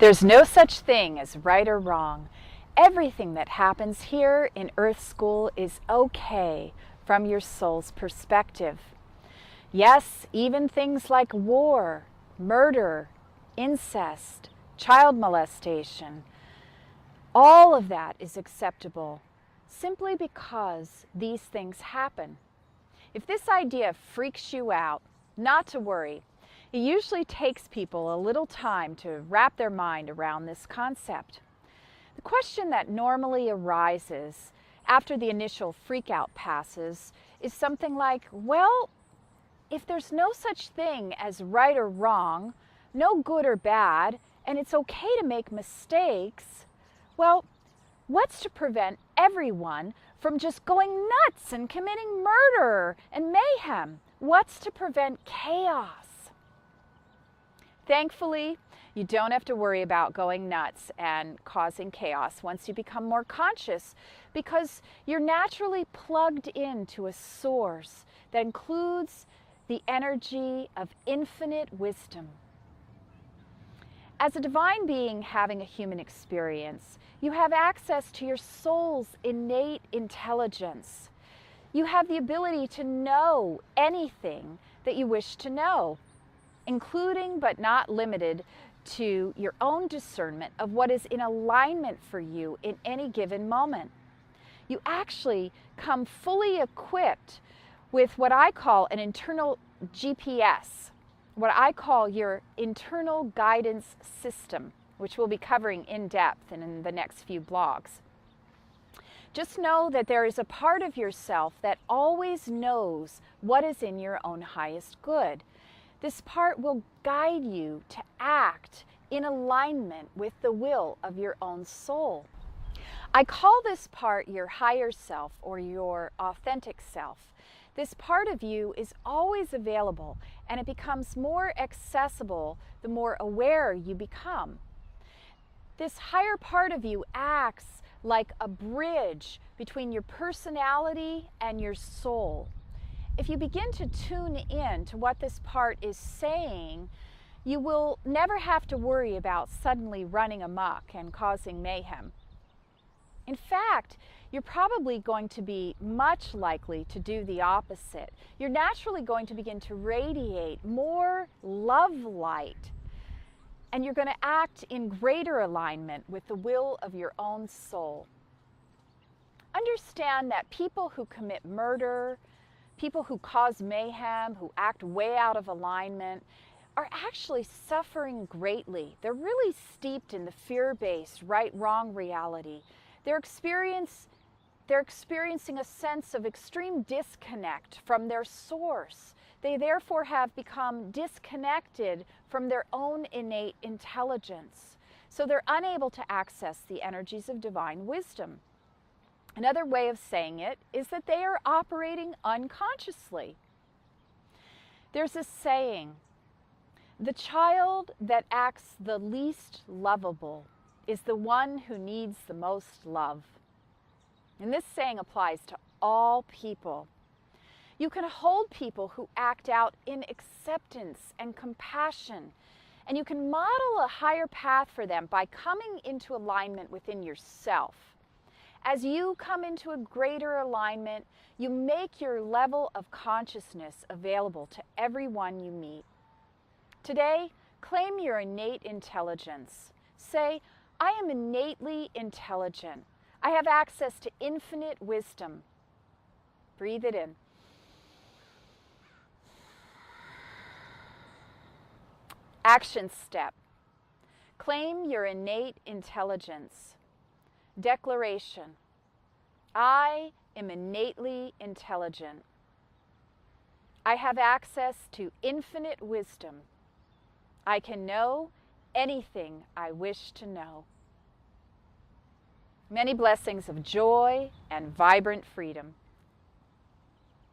There's no such thing as right or wrong. Everything that happens here in Earth School is okay from your soul's perspective. Yes, even things like war, murder, incest, child molestation, all of that is acceptable simply because these things happen. If this idea freaks you out, not to worry. It usually takes people a little time to wrap their mind around this concept. The question that normally arises after the initial freak-out passes is something like, well, if there's no such thing as right or wrong, no good or bad, and it's okay to make mistakes, well, what's to prevent everyone from just going nuts and committing murder and mayhem? What's to prevent chaos? Thankfully, you don't have to worry about going nuts and causing chaos once you become more conscious, because you're naturally plugged into a source that includes the energy of infinite wisdom. As a divine being having a human experience, you have access to your soul's innate intelligence. You have the ability to know anything that you wish to know, including but not limited to your own discernment of what is in alignment for you in any given moment. You actually come fully equipped with what I call an internal GPS, what I call your internal guidance system, which we'll be covering in depth and in the next few blogs. Just know that there is a part of yourself that always knows what is in your own highest good. This part will guide you to act in alignment with the will of your own soul. I call this part your higher self or your authentic self. This part of you is always available, and it becomes more accessible the more aware you become. This higher part of you acts like a bridge between your personality and your soul. If you begin to tune in to what this part is saying, you will never have to worry about suddenly running amok and causing mayhem. In fact, you're probably going to be much likely to do the opposite. You're naturally going to begin to radiate more love light, and you're going to act in greater alignment with the will of your own soul. Understand that people who commit murder, people who cause mayhem, who act way out of alignment, are actually suffering greatly. They're really steeped in the fear-based right-wrong reality. They're experiencing a sense of extreme disconnect from their source. They therefore have become disconnected from their own innate intelligence. So they're unable to access the energies of divine wisdom. Another way of saying it is that they are operating unconsciously. There's a saying, the child that acts the least lovable is the one who needs the most love. And this saying applies to all people. You can hold people who act out in acceptance and compassion, and you can model a higher path for them by coming into alignment within yourself. As you come into a greater alignment, you make your level of consciousness available to everyone you meet. Today, claim your innate intelligence. Say, I am innately intelligent. I have access to infinite wisdom. Breathe it in. Action step. Claim your innate intelligence. Declaration. I am innately intelligent. I have access to infinite wisdom. I can know anything I wish to know. Many blessings of joy and vibrant freedom.